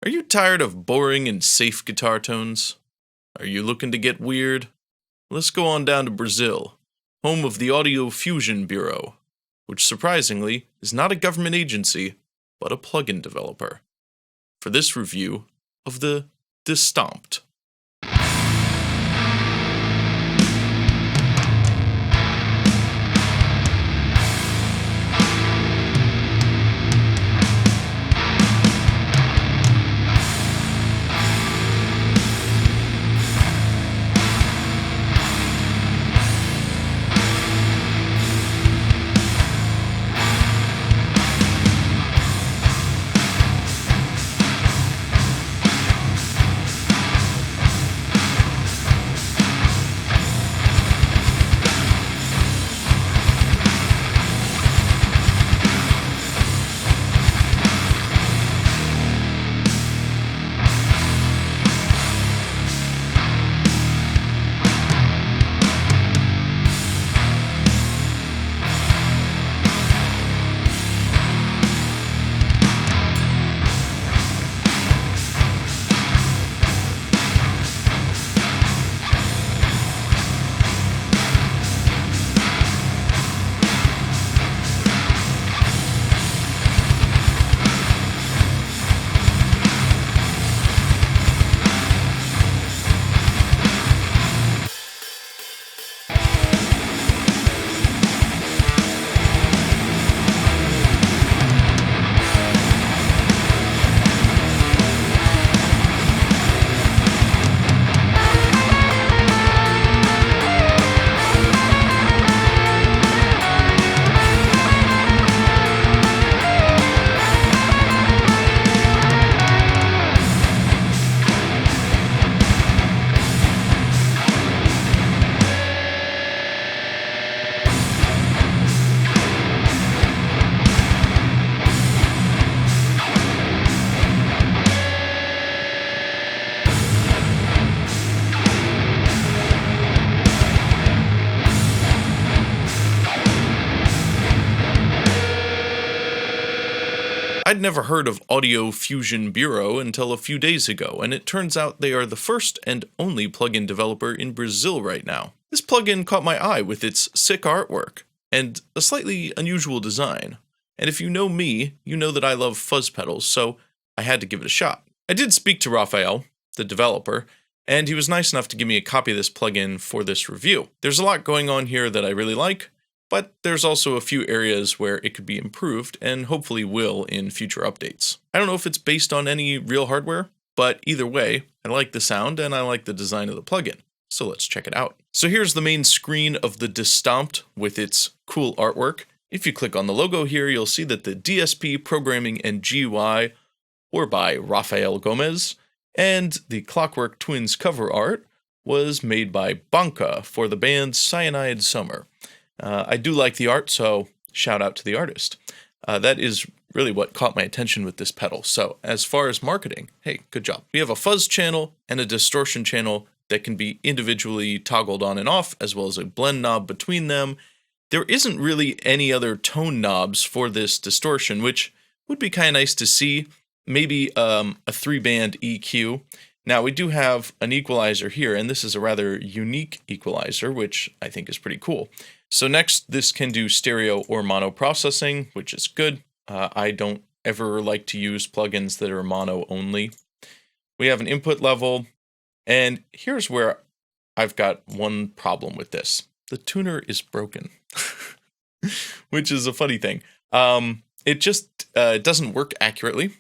Are you tired of boring and safe guitar tones? Are you looking to get weird? Let's go on down to Brazil, home of the Audio Fusion Bureau, which surprisingly is not a government agency, but a plugin developer, for this review of the DisTOMPED. I'd never heard of Audio Fusion Bureau until a few days ago, and it turns out they are the first and only plugin developer in Brazil right now. This plugin caught my eye with its sick artwork and a slightly unusual design. And if you know me, you know that I love fuzz pedals, so I had to give it a shot. I did speak to Rafael, the developer, and he was nice enough to give me a copy of this plugin for this review. There's a lot going on here that I really like, but there's also a few areas where it could be improved, and hopefully will in future updates. I don't know if it's based on any real hardware, but either way, I like the sound and I like the design of the plugin. So let's check it out. So here's the main screen of the DisTOMPED with its cool artwork. If you click on the logo here, you'll see that the DSP programming and GUI were by Rafael Gomez, and the Clockwork Twins cover art was made by Banca for the band Cyanide Summer. I do like the art, so shout out to the artist. That is really what caught my attention with this pedal. So as far as marketing, hey, good job. We have a fuzz channel and a distortion channel that can be individually toggled on and off, as well as a blend knob between them. There isn't really any other tone knobs for this distortion, which would be kind of nice to see. Maybe a 3-band EQ. Now we do have an equalizer here, and this is a rather unique equalizer, which I think is pretty cool. So next, this can do stereo or mono processing, which is good. I don't ever like to use plugins that are mono only. We have an input level, and here's where I've got one problem with this. The tuner is broken, which is a funny thing. It just doesn't work accurately,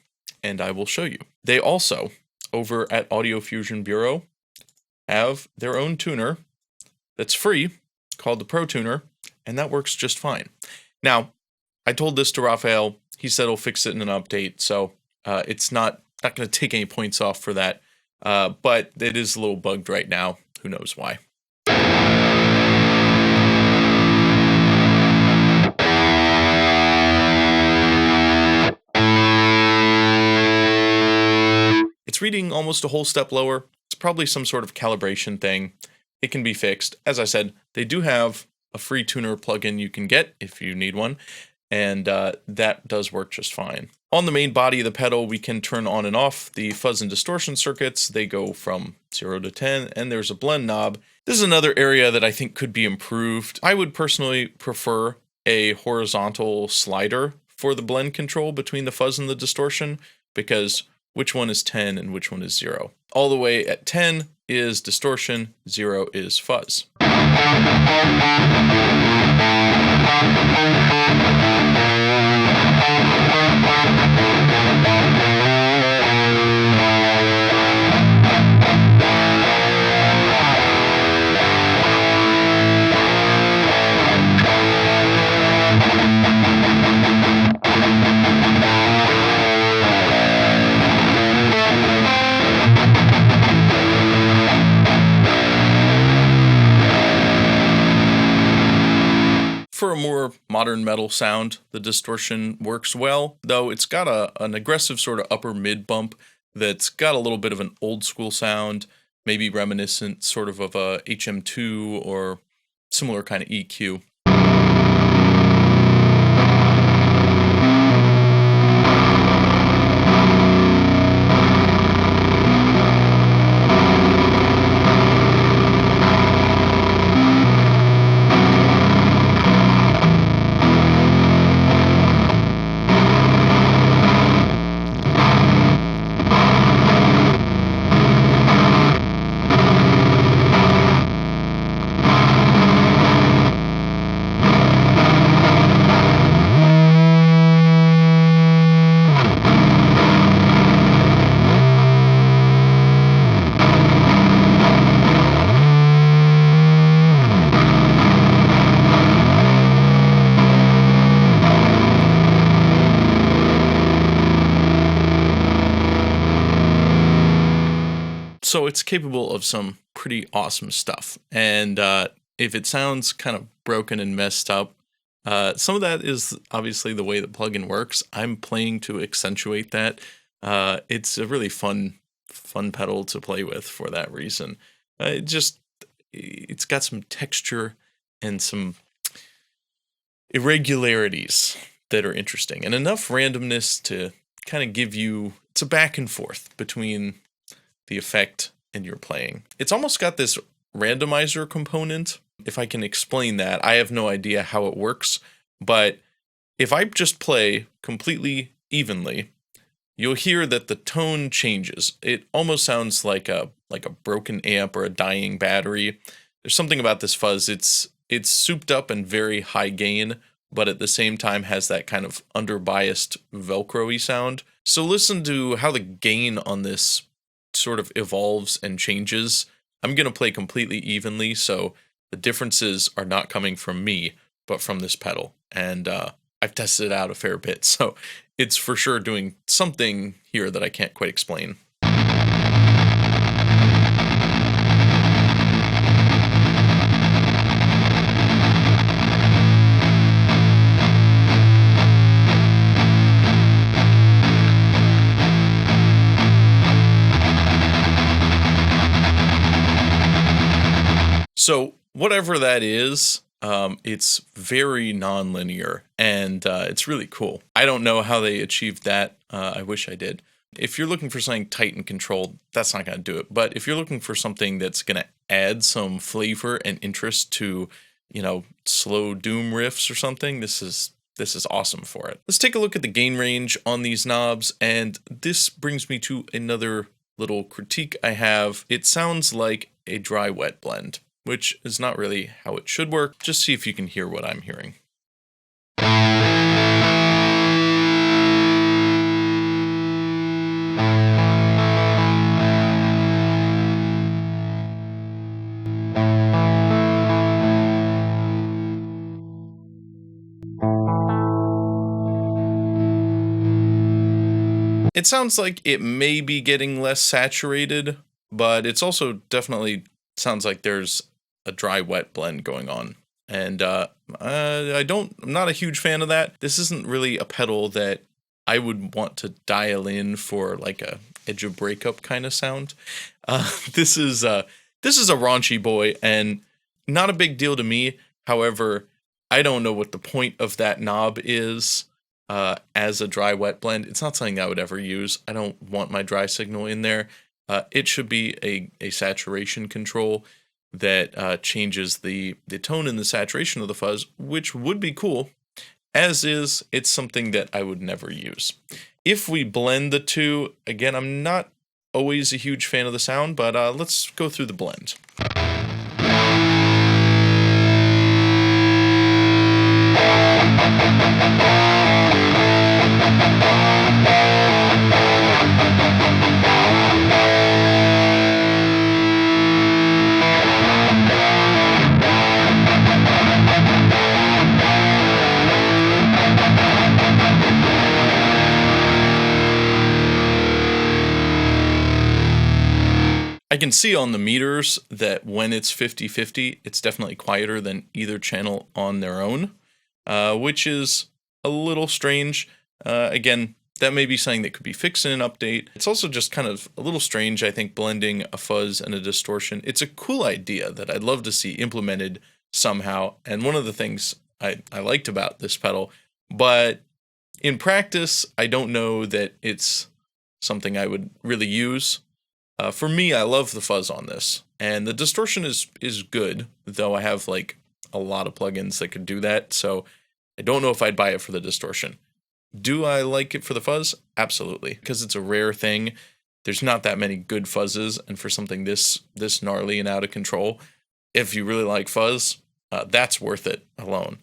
and I will show you. They also, over at Audio Fusion Bureau, have their own tuner that's free, called the Pro Tuner, and that works just fine. Now, I told this to Rafael. He said he'll fix it in an update, so it's not going to take any points off for that, but it is a little bugged right now. Who knows why. It's reading almost a whole step lower. It's probably some sort of calibration thing. It can be fixed. As I said, they do have a free tuner plugin you can get if you need one, and that does work just fine. On the main body of the pedal, we can turn on and off the fuzz and distortion circuits. They go from 0 to 10, and there's a blend knob. This is another area that I think could be improved. I would personally prefer a horizontal slider for the blend control between the fuzz and the distortion, because which one is 10 and which one is 0? All the way at 10 is distortion, 0 is fuzz. For a more modern metal sound, the distortion works well, though it's got an aggressive sort of upper mid bump that's got a little bit of an old school sound, maybe reminiscent sort of a HM2 or similar kind of EQ. So it's capable of some pretty awesome stuff. And if it sounds kind of broken and messed up, some of that is obviously the way the plugin works. I'm playing to accentuate that. It's a really fun pedal to play with for that reason. It's got some texture and some irregularities that are interesting, and enough randomness to kind of give you, it's a back and forth between the effect and your playing. It's almost got this randomizer component. If I can explain that, I have no idea how it works, but if I just play completely evenly, you'll hear that the tone changes. It almost sounds like a broken amp or a dying battery. There's something about this fuzz. It's souped up and very high gain, but at the same time has that kind of underbiased Velcro-y sound. So listen to how the gain on this sort of evolves and changes. I'm going to play completely evenly, so the differences are not coming from me, but from this pedal. And I've tested it out a fair bit, so it's for sure doing something here that I can't quite explain. So whatever that is, it's very non-linear, and it's really cool. I don't know how they achieved that. I wish I did. If you're looking for something tight and controlled, that's not going to do it. But if you're looking for something that's going to add some flavor and interest to, slow doom riffs or something, this is awesome for it. Let's take a look at the gain range on these knobs, and this brings me to another little critique I have. It sounds like a dry-wet blend, which is not really how it should work. Just see if you can hear what I'm hearing. It sounds like it may be getting less saturated, but it's also definitely sounds like there's a dry-wet blend going on. And I'm not a huge fan of that. This isn't really a pedal that I would want to dial in for like a edge of breakup kind of sound. This is a raunchy boy and not a big deal to me. However, I don't know what the point of that knob is. as a dry wet blend. It's not something I would ever use. I don't want my dry signal in there. It should be a saturation control that changes the tone and the saturation of the fuzz, which would be cool. As is, it's something that I would never use. If we blend the two, again, I'm not always a huge fan of the sound, but let's go through the blend. I can see on the meters that when it's 50-50, it's definitely quieter than either channel on their own, which is a little strange. Again, that may be something that could be fixed in an update. It's also just kind of a little strange, I think, blending a fuzz and a distortion. It's a cool idea that I'd love to see implemented somehow, and one of the things I liked about this pedal, but in practice, I don't know that it's something I would really use. For me, I love the fuzz on this, and the distortion is good, though I have like a lot of plugins that could do that, so I don't know if I'd buy it for the distortion. Do I like it for the fuzz? Absolutely, because it's a rare thing. There's not that many good fuzzes, and for something this gnarly and out of control, if you really like fuzz, that's worth it alone.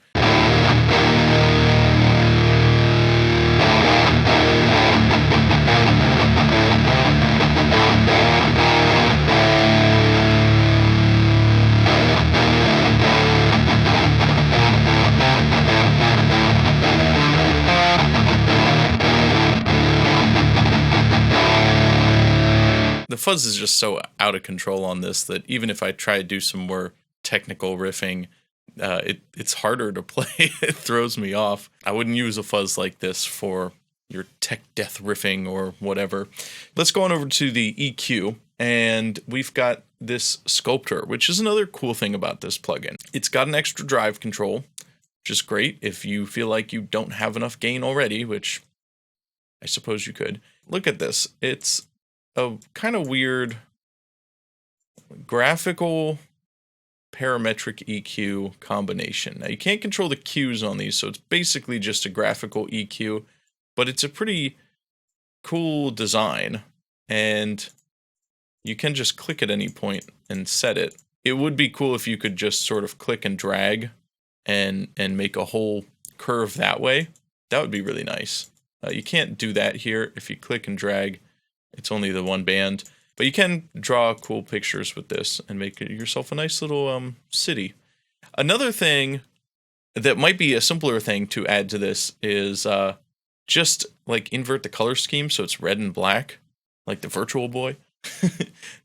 The fuzz is just so out of control on this that even if I try to do some more technical riffing, it's harder to play. It throws me off. I wouldn't use a fuzz like this for your tech death riffing or whatever. Let's go on over to the EQ, and we've got this Sculptor, which is another cool thing about this plugin. It's got an extra drive control, which is great if you feel like you don't have enough gain already, which I suppose you could. Look at this. It's a kind of weird graphical parametric EQ combination. Now you can't control the Qs on these, so it's basically just a graphical EQ, but it's a pretty cool design, and you can just click at any point and set it. It would be cool if you could just sort of click and drag and make a whole curve that way. That would be really nice. You can't do that here. If you click and drag, it's only the one band, but you can draw cool pictures with this and make yourself a nice little city. Another thing that might be a simpler thing to add to this is just like invert the color scheme so it's red and black, like the Virtual Boy.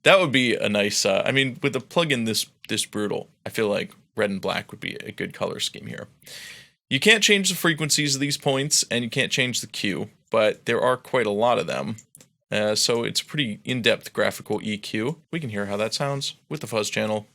That would be a nice, I mean, with a plugin this brutal, I feel like red and black would be a good color scheme here. You can't change the frequencies of these points, and you can't change the Q, but there are quite a lot of them. So it's a pretty in-depth graphical EQ. We can hear how that sounds with the fuzz channel.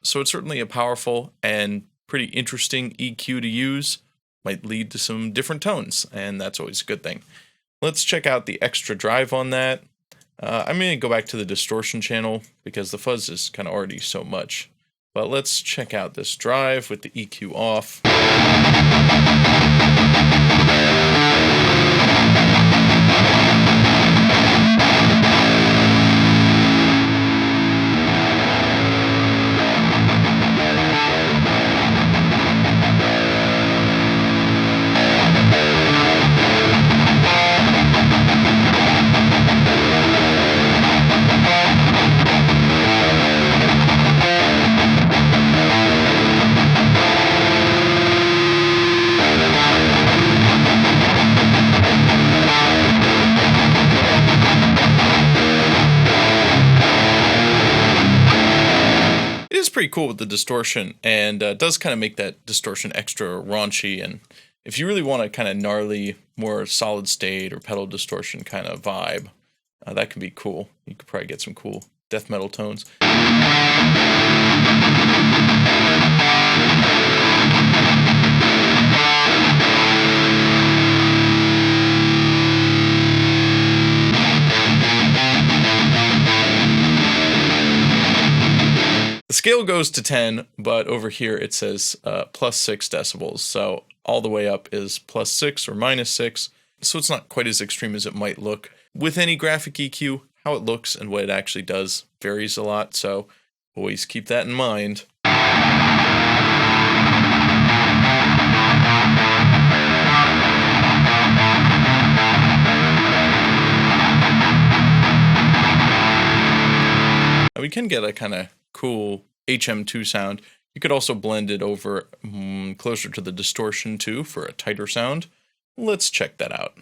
So it's certainly a powerful and pretty interesting EQ to use. Might lead to some different tones, and that's always a good thing. Let's check out the extra drive on that. I'm going to go back to the distortion channel because the fuzz is kind of already so much. But let's check out this drive with the EQ off. pretty cool with the distortion, and does kind of make that distortion extra raunchy. And if you really want a kind of gnarly, more solid state or pedal distortion kind of vibe, that can be cool. You could probably get some cool death metal tones. The scale goes to 10, but over here it says plus 6 decibels. So all the way up is plus 6 or minus 6. So it's not quite as extreme as it might look. With any graphic EQ, how it looks and what it actually does varies a lot. So always keep that in mind. Now we can get a kind of cool HM2 sound. You could also blend it over closer to the distortion too for a tighter sound. Let's check that out.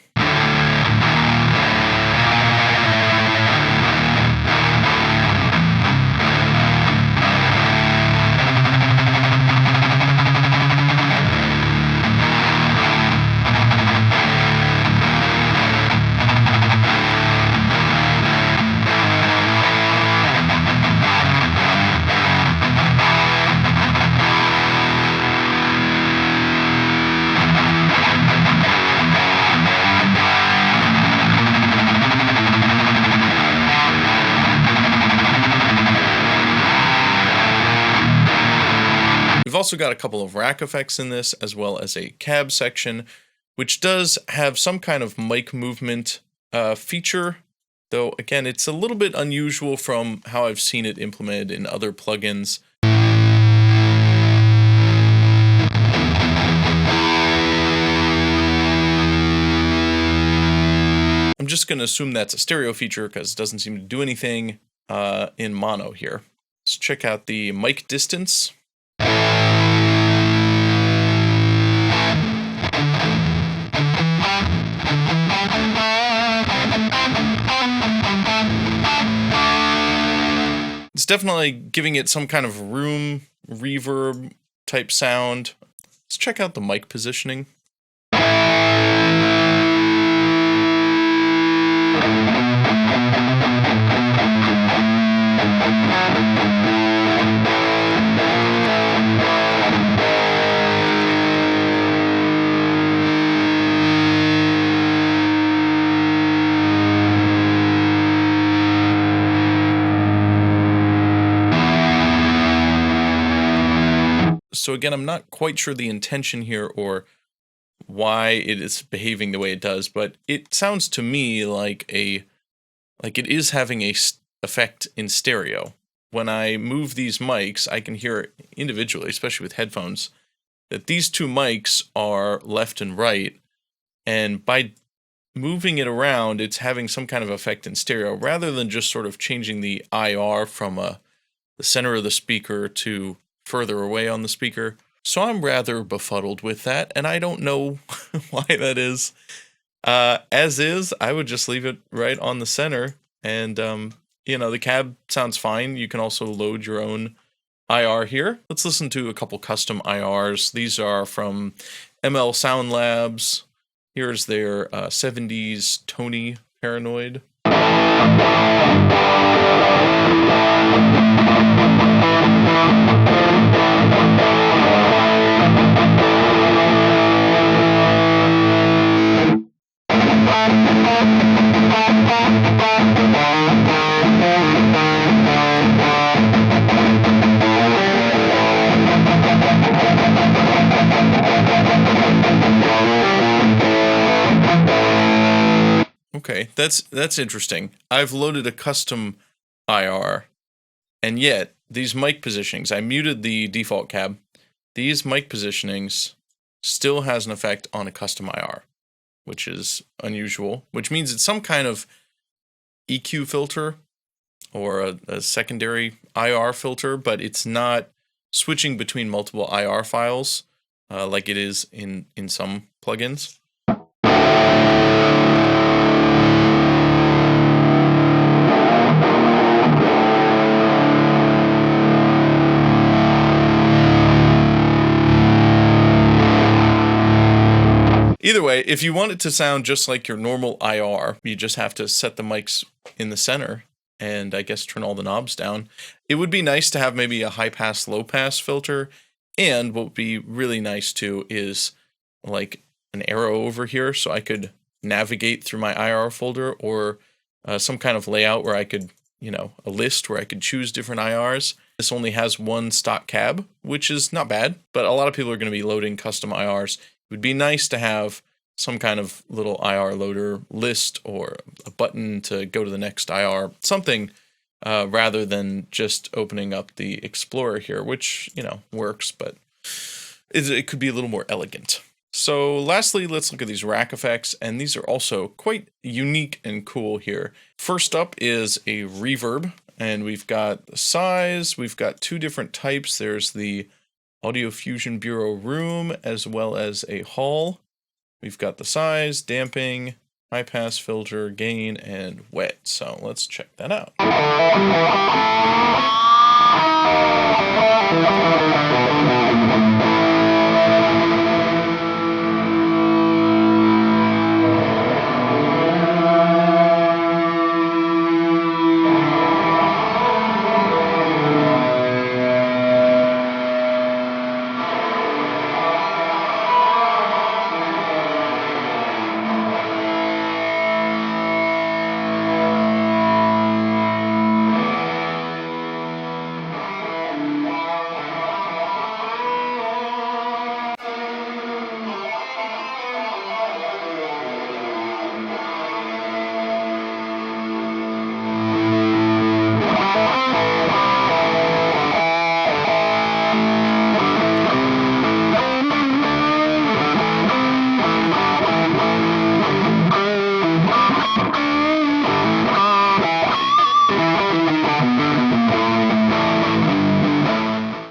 We've also got a couple of rack effects in this, as well as a cab section, which does have some kind of mic movement feature, though again, it's a little bit unusual from how I've seen it implemented in other plugins. I'm just going to assume that's a stereo feature because it doesn't seem to do anything in mono here. Let's check out the mic distance. It's definitely giving it some kind of room reverb type sound. Let's check out the mic positioning. So again, I'm not quite sure the intention here or why it is behaving the way it does, but it sounds to me like it is having a effect in stereo. When I move these mics, I can hear individually, especially with headphones, that these two mics are left and right, and by moving it around, it's having some kind of effect in stereo, rather than just sort of changing the IR from the center of the speaker to further away on the speaker. So I'm rather befuddled with that, and I don't know why that is. As is, I would just leave it right on the center, and you know, the cab sounds fine. You can also load your own IR here. Let's listen to a couple custom IRs. These are from ML Sound Labs. Here's their 70s Tony Paranoid. Okay, that's interesting. I've loaded a custom IR, and yet these mic positionings, I muted the default cab. These mic positionings still has an effect on a custom IR, which is unusual, which means it's some kind of EQ filter or a secondary IR filter, but it's not switching between multiple IR files like it is in some plugins. Either way, if you want it to sound just like your normal IR, you just have to set the mics in the center and I guess turn all the knobs down. It would be nice to have maybe a high pass, low pass filter. And what would be really nice too is like an arrow over here so I could navigate through my IR folder, or some kind of layout where I could, a list where I could choose different IRs. This only has one stock cab, which is not bad, but a lot of people are going to be loading custom IRs. It would be nice to have some kind of little IR loader list or a button to go to the next IR, something rather than just opening up the Explorer here, which, works, but it could be a little more elegant. So lastly, let's look at these rack effects, and these are also quite unique and cool here. First up is a reverb, and we've got the size, we've got two different types. There's the Audio Fusion Bureau Room as well as a Hall. We've got the size, damping, high pass filter, gain, and wet. So let's check that out.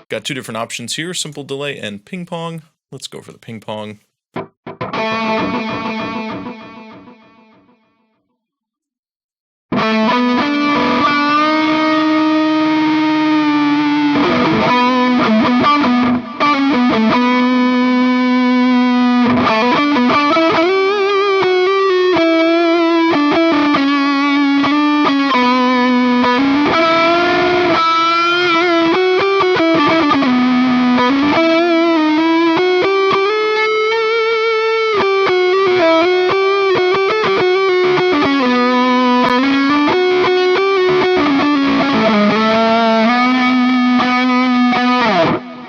Got two different options here, simple delay and ping pong. Let's go for the ping pong.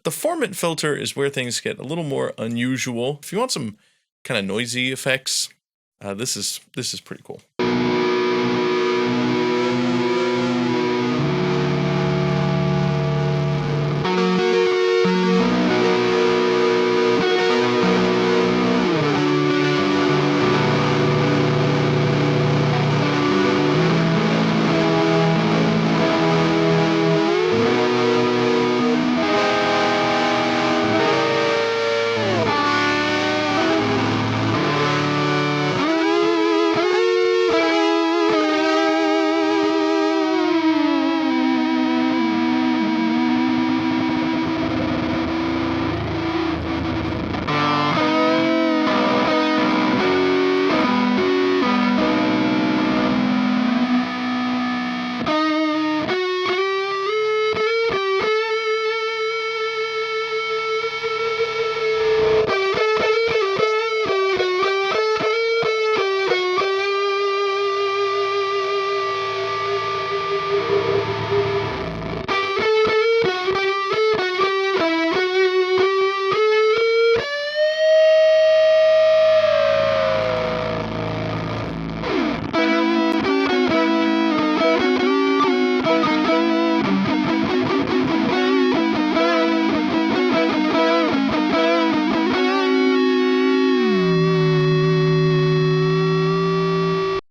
The formant filter is where things get a little more unusual. If you want some kind of noisy effects, this is pretty cool.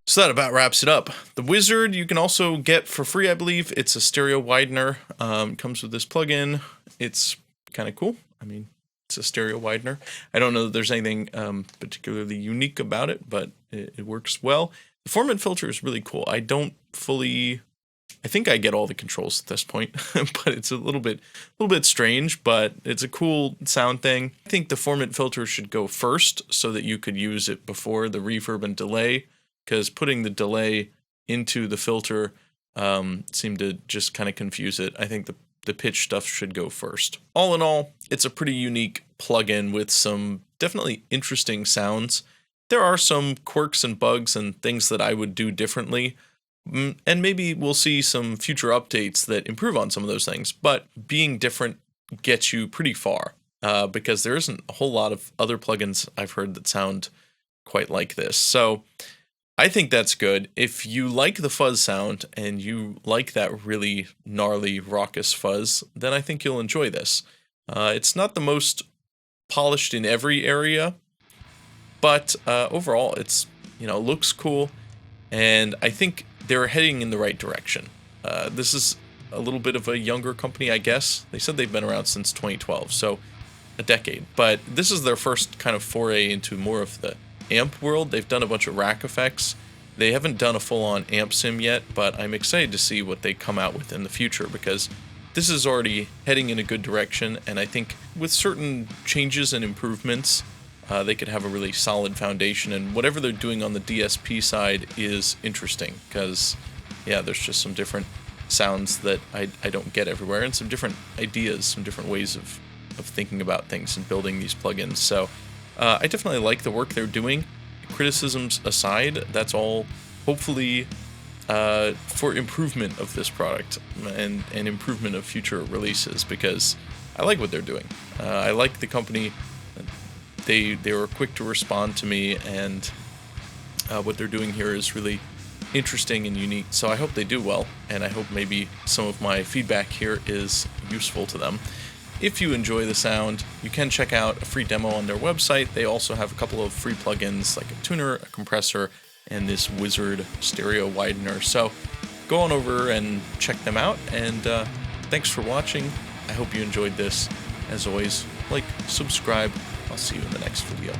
So that about wraps it up. The Wizard you can also get for free, I believe. It's a stereo widener. Comes with this plugin. It's kind of cool. I mean, it's a stereo widener. I don't know that there's anything particularly unique about it, but it works well. The formant filter is really cool. I don't fully I think I get all the controls at this point, but it's a little bit strange, but it's a cool sound thing. I think the formant filter should go first so that you could use it before the reverb and delay, because putting the delay into the filter seemed to just kind of confuse it. I think the pitch stuff should go first. All in all, it's a pretty unique plugin with some definitely interesting sounds. There are some quirks and bugs and things that I would do differently. And maybe we'll see some future updates that improve on some of those things. But being different gets you pretty far because there isn't a whole lot of other plugins I've heard that sound quite like this. So I think that's good. If you like the fuzz sound and you like that really gnarly, raucous fuzz, then I think you'll enjoy this. It's not the most polished in every area, but overall it's, looks cool. And I think they're heading in the right direction. This is a little bit of a younger company, I guess. They said they've been around since 2012, so a decade. But this is their first kind of foray into more of the amp world. They've done a bunch of rack effects. They haven't done a full-on amp sim yet, but I'm excited to see what they come out with in the future because this is already heading in a good direction, and I think with certain changes and improvements, they could have a really solid foundation, and whatever they're doing on the DSP side is interesting because, yeah, there's just some different sounds that I don't get everywhere, and some different ideas, some different ways of thinking about things and building these plugins. So I definitely like the work they're doing. Criticisms aside, that's all hopefully for improvement of this product and improvement of future releases because I like what they're doing. I like the company. They were quick to respond to me, and what they're doing here is really interesting and unique. So I hope they do well, and I hope maybe some of my feedback here is useful to them. If you enjoy the sound, you can check out a free demo on their website. They also have a couple of free plugins like a tuner, a compressor, and this wizard stereo widener. So go on over and check them out, and thanks for watching. I hope you enjoyed this. As always, like, subscribe. I'll see you in the next video.